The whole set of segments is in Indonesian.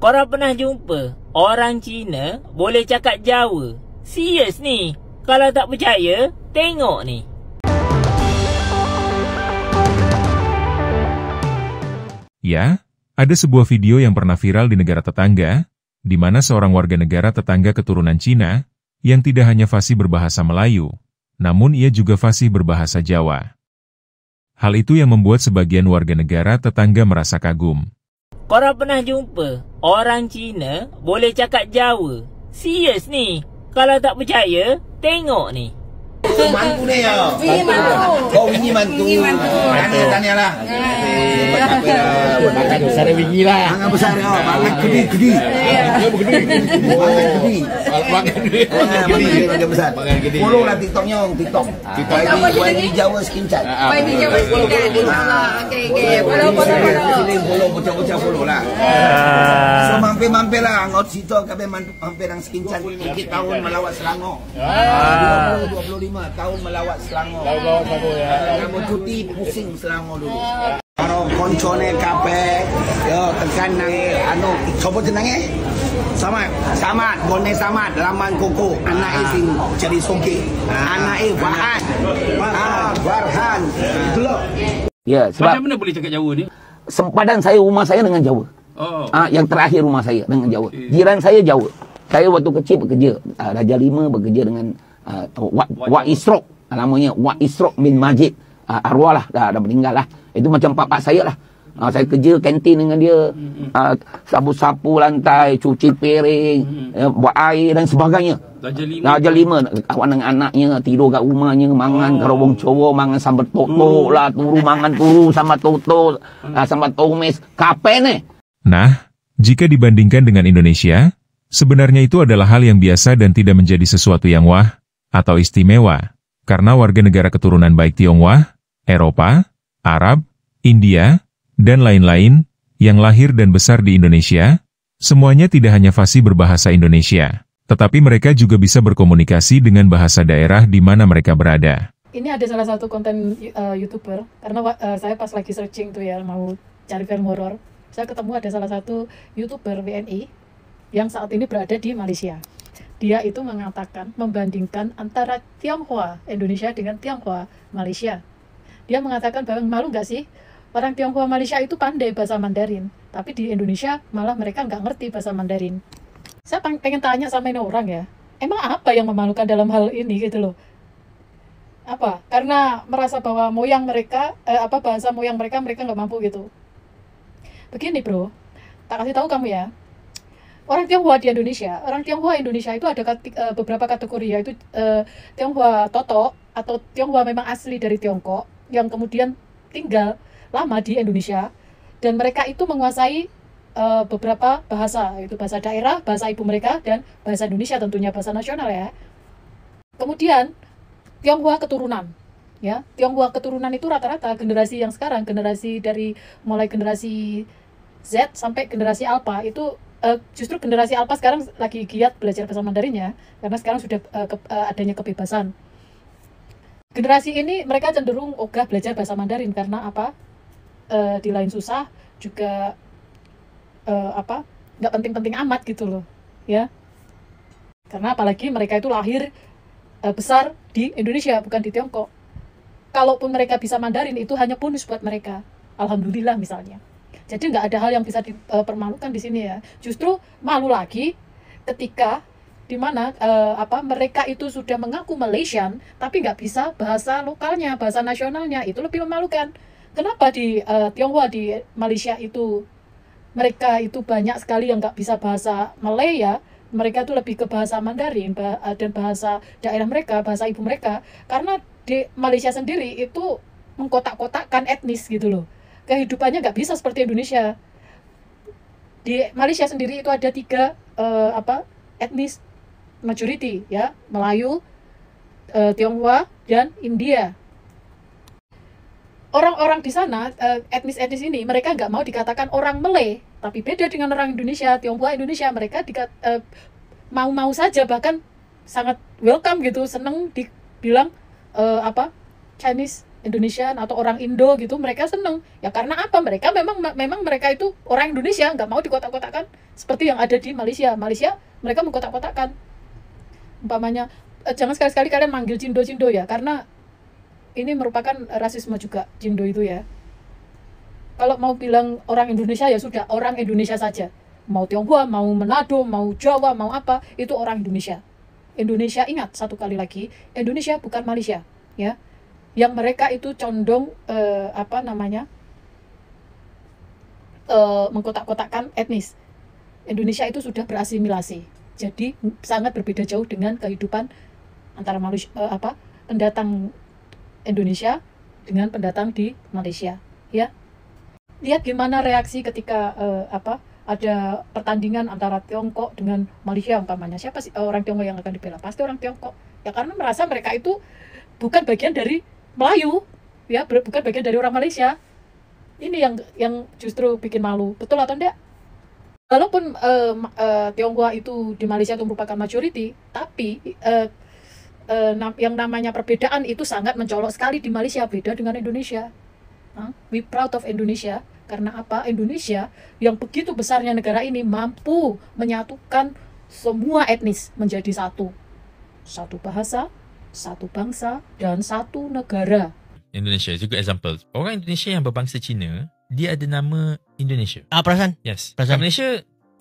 Korang pernah jumpa orang Cina boleh cakap Jawa? Serius ni. Kalau tak percaya, tengok ni. Ya, ada sebuah video yang pernah viral di negara tetangga, di mana seorang warga negara tetangga keturunan Cina, yang tidak hanya fasih berbahasa Melayu, namun ia juga fasih berbahasa Jawa. Hal itu yang membuat sebagian warga negara tetangga merasa kagum. Korang pernah jumpa orang Cina boleh cakap Jawa? Serius ni. Kalau tak percaya, tengok ni. Mantu ni ya. Winnie mantu. Oh, Winnie mantu. Tanya lah. Makan besar Winnie lah. Makan besar ya. Makan gede. Makan besar. Follow lah TikToknya. TikTok YB Jawa Skin Chat. YB Jawa Skin Chat. InsyaAllah. Okay. Follow. Bocah-bocah follow lah. So mampir lah. Ngot situ kabeh mampir yang Skin Chat. 3 tahun melawat Selangor. 25 tahun melawat Selangor. Kamu cuti pusing Selangor dulu. Kalau koncone kabeh yo tekan nang coba jeneng Samad, bone Samad, laman koko, anake sing jadi songke. Anake Farhan. Itu loh. Ya, sebab macam mana boleh cakap Jawa ni? Sempadan rumah saya dengan Jawa. Oh. Yang terakhir rumah saya dengan Jawa. Jiran saya Jawa. Saya waktu kecil bekerja Raja 5 bekerja dengan Wak Isrok, namanya Wak Isrok bin Majid. Arwah lah, dah meninggal lah. Itu macam pak saya lah. Saya kerja kantin dengan dia, sapu-sapu lantai, cuci piring, buat air dan sebagainya. Raja 5 kawan dengan anaknya, tidur kat rumahnya, mangan kerobong cowo, mangan sambal toto lah, mangan turu sama toto, sama tomes, kapan ni? Nah, jika dibandingkan dengan Indonesia, sebenarnya itu adalah hal yang biasa dan tidak menjadi sesuatu yang wah atau istimewa, karena warga negara keturunan baik Tionghoa, Eropa, Arab, India, dan lain-lain yang lahir dan besar di Indonesia, semuanya tidak hanya fasih berbahasa Indonesia, tetapi mereka juga bisa berkomunikasi dengan bahasa daerah di mana mereka berada. Ini ada salah satu konten YouTuber, karena saya pas lagi searching tuh ya, mau cari film horor, saya ketemu ada salah satu YouTuber WNI yang saat ini berada di Malaysia. Dia itu mengatakan, membandingkan antara Tionghoa Indonesia dengan Tionghoa Malaysia. Dia mengatakan bahwa malu nggak sih, orang Tionghoa Malaysia itu pandai bahasa Mandarin, tapi di Indonesia malah mereka nggak ngerti bahasa Mandarin. Saya pengen tanya sama ini orang ya, emang apa yang memalukan dalam hal ini gitu loh? Apa? Karena merasa bahwa moyang mereka, bahasa moyang mereka nggak mampu gitu. Begini bro, tak kasih tahu kamu ya. Orang Tionghoa di Indonesia, itu ada beberapa kategori, yaitu Tionghoa Toto atau Tionghoa memang asli dari Tiongkok yang kemudian tinggal lama di Indonesia, dan mereka itu menguasai beberapa bahasa, yaitu bahasa daerah, bahasa ibu mereka, dan bahasa Indonesia tentunya, bahasa nasional ya. Kemudian Tionghoa keturunan, ya, Tionghoa keturunan itu rata-rata generasi yang sekarang, generasi dari mulai generasi Z sampai generasi Alpha itu justru generasi Alpha sekarang lagi giat belajar bahasa Mandarin ya, karena sekarang sudah adanya kebebasan. Generasi ini mereka cenderung ogah belajar bahasa Mandarin karena apa? Di lain susah juga nggak penting-penting amat gitu loh, ya. Karena apalagi mereka itu lahir besar di Indonesia bukan di Tiongkok. Kalaupun mereka bisa Mandarin itu hanya bonus buat mereka. Alhamdulillah misalnya. Jadi nggak ada hal yang bisa dipermalukan di sini ya. Justru malu lagi ketika di mana mereka itu sudah mengaku Malaysian tapi nggak bisa bahasa lokalnya, bahasa nasionalnya, itu lebih memalukan. Kenapa di Tionghoa di Malaysia itu mereka itu banyak sekali yang nggak bisa bahasa Malay ya, mereka itu lebih ke bahasa Mandarin dan bahasa daerah mereka, bahasa ibu mereka, karena di Malaysia sendiri itu mengkotak-kotakkan etnis gitu loh. Kehidupannya nggak bisa seperti Indonesia. Di Malaysia sendiri itu ada 3 etnis majority ya, Melayu, Tionghoa, dan India. Orang-orang di sana, etnis-etnis ini, mereka nggak mau dikatakan orang Malay, tapi beda dengan orang Indonesia, Tionghoa Indonesia, mereka mau-mau saja, bahkan sangat welcome gitu, seneng dibilang Chinese Indonesian atau orang Indo gitu, mereka seneng. Ya karena apa? Mereka memang mereka itu orang Indonesia, nggak mau dikotak-kotakan seperti yang ada di Malaysia. Malaysia mereka mengkotak-kotakan. Umpamanya jangan sekali-sekali kalian manggil Cindo ya, karena ini merupakan rasisme juga, Cindo itu ya. Kalau mau bilang orang Indonesia ya sudah orang Indonesia saja. Mau Tionghoa, mau Manado, mau Jawa, mau apa, itu orang Indonesia. Indonesia, ingat satu kali lagi, Indonesia bukan Malaysia, ya. Yang mereka itu condong mengkotak-kotakkan etnis. Indonesia itu sudah berasimilasi, jadi sangat berbeda jauh dengan kehidupan antara pendatang Indonesia dengan pendatang di Malaysia, ya. Lihat gimana reaksi ketika ada pertandingan antara Tiongkok dengan Malaysia umpamanya. Siapa sih orang Tiongkok yang akan dibela? Pasti orang Tiongkok. Ya karena merasa mereka itu bukan bagian dari Melayu, ya, bukan bagian dari orang Malaysia. Ini yang justru bikin malu. Betul atau enggak? Walaupun Tionghoa itu di Malaysia itu merupakan majority, tapi yang namanya perbedaan itu sangat mencolok sekali di Malaysia, beda dengan Indonesia. We proud of Indonesia. Karena apa? Indonesia yang begitu besarnya negara ini mampu menyatukan semua etnis menjadi satu. Satu bahasa, satu bangsa, dan satu negara. Indonesia is a good example. Orang Indonesia yang berbangsa Cina, dia ada nama Indonesia. Perasan? Yes. Perasan. Kat Malaysia,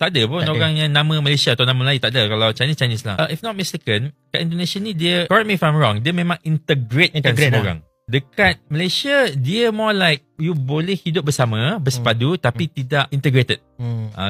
tak ada pun Tak ada. orang yang nama Malaysia atau nama Melayu, tak ada. Kalau Chinese lah. If not mistaken, kat Indonesia ni dia, correct me if I'm wrong, dia memang integrate semua orang. Dekat Malaysia, dia more like you boleh hidup bersama, bersepadu, tapi tidak integrated.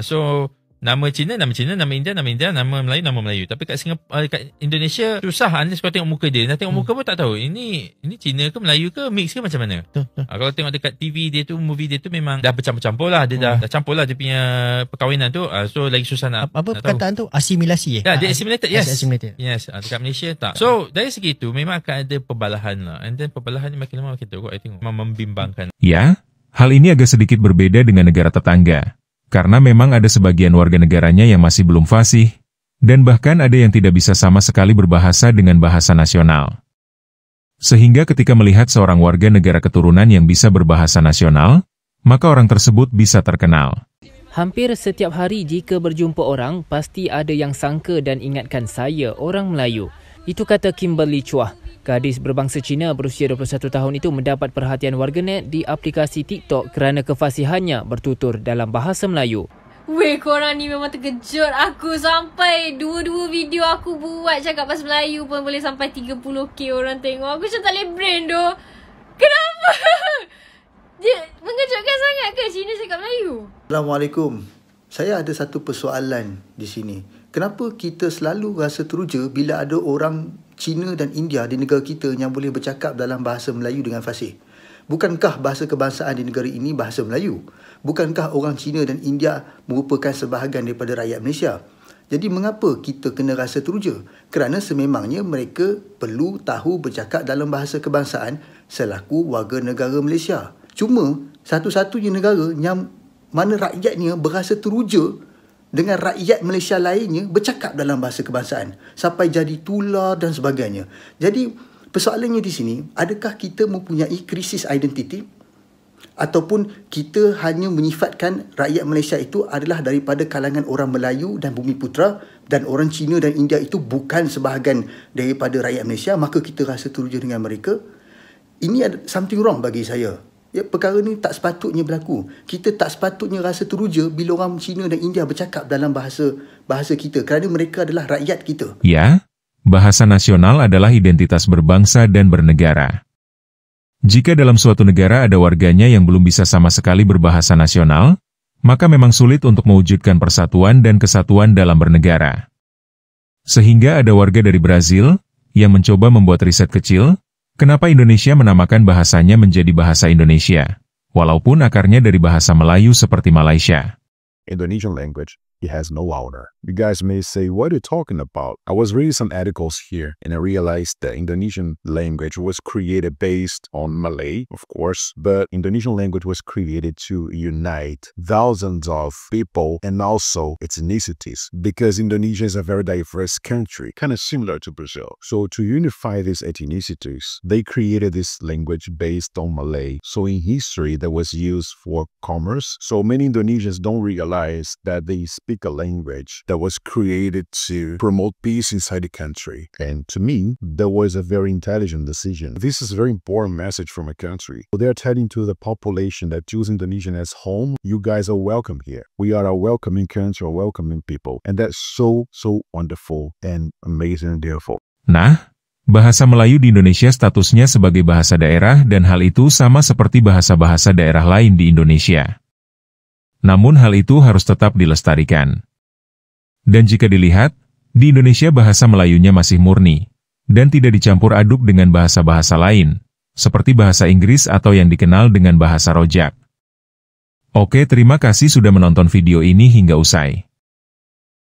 So, nama Cina, nama India, nama Melayu. Tapi kat Singapura, kat Indonesia, susah unless kau tengok muka dia. Nak tengok muka pun tak tahu. Ini Cina ke Melayu ke, mix ke macam mana? Kalau tengok dekat TV dia tu, movie dia tu memang dah bercampur-campur lah. Dia dah campur lah dia punya perkahwinan tu. So, lagi susah nak perkataan tu? Asimilasi Ya, dia assimilated, yes. Assimilated. Yes, dekat Malaysia tak. So, dari segi tu, memang akan ada perbalahan lah. And then, perbalahan ni makin lama makin teruk, I tengok. Memang membimbangkan. Ya, hal ini agak sedikit berbeda dengan negara tetangga. Karena memang ada sebagian warga negaranya yang masih belum fasih, dan bahkan ada yang tidak bisa sama sekali berbahasa dengan bahasa nasional. Sehingga ketika melihat seorang warga negara keturunan yang bisa berbahasa nasional, maka orang tersebut bisa terkenal. Hampir setiap hari jika berjumpa orang, pasti ada yang sangka dan ingatkan saya orang Melayu. Itu kata Kimberly Chua. Gadis berbangsa Cina berusia 21 tahun itu mendapat perhatian warganet di aplikasi TikTok kerana kefasihannya bertutur dalam bahasa Melayu. Weh, korang ni memang terkejut aku sampai dua video aku buat cakap bahasa Melayu pun boleh sampai 30k orang tengok. Aku macam tak boleh brain tu. Kenapa? Dia mengejutkan sangat ke Cina cakap Melayu? Assalamualaikum. Saya ada satu persoalan di sini. Kenapa kita selalu rasa teruja bila ada orang Cina dan India di negara kita yang boleh bercakap dalam bahasa Melayu dengan fasih? Bukankah bahasa kebangsaan di negara ini bahasa Melayu? Bukankah orang Cina dan India merupakan sebahagian daripada rakyat Malaysia? Jadi mengapa kita kena rasa teruja? Kerana sememangnya mereka perlu tahu bercakap dalam bahasa kebangsaan selaku warga negara Malaysia. Cuma satu-satunya negara yang mana rakyatnya berasa teruja dengan rakyat Malaysia lainnya bercakap dalam bahasa kebangsaan sampai jadi tular dan sebagainya. Jadi persoalannya di sini, adakah kita mempunyai krisis identiti ataupun kita hanya menyifatkan rakyat Malaysia itu adalah daripada kalangan orang Melayu dan Bumiputera dan orang Cina dan India itu bukan sebahagian daripada rakyat Malaysia, maka kita rasa teruja dengan mereka? Ini ada something wrong bagi saya. Ya, perkara ni tak sepatutnya berlaku. Kita tak sepatutnya rasa teruja bila orang Cina dan India bercakap dalam bahasa kita kerana mereka adalah rakyat kita. Ya, bahasa nasional adalah identitas berbangsa dan bernegara. Jika dalam suatu negara ada warganya yang belum bisa sama sekali berbahasa nasional, maka memang sulit untuk mewujudkan persatuan dan kesatuan dalam bernegara. Sehingga ada warga dari Brazil yang mencoba membuat riset kecil, kenapa Indonesia menamakan bahasanya menjadi bahasa Indonesia, walaupun akarnya dari bahasa Melayu seperti Malaysia. Indonesian language, it has no owner. You guys may say, what are you talking about? I was reading some articles here and I realized that Indonesian language was created based on Malay, of course, but Indonesian language was created to unite thousands of people and also ethnicities, because Indonesia is a very diverse country, kind of similar to Brazil. So to unify these ethnicities, they created this language based on Malay. So in history, that was used for commerce. So many Indonesians don't realize that they speak a language that was created to promote peace inside the country. And to me, that was a very intelligent decision. This is a very important message from a country. They're telling to the population that choose Indonesian as home, you guys are welcome here. We are a welcoming country, a welcoming people. And that's so wonderful and amazing and beautiful. Nah, bahasa Melayu di Indonesia statusnya sebagai bahasa daerah dan hal itu sama seperti bahasa-bahasa daerah lain di Indonesia. Namun hal itu harus tetap dilestarikan. Dan jika dilihat, di Indonesia bahasa Melayunya masih murni, dan tidak dicampur aduk dengan bahasa-bahasa lain, seperti bahasa Inggris atau yang dikenal dengan bahasa rojak. Oke, terima kasih sudah menonton video ini hingga usai.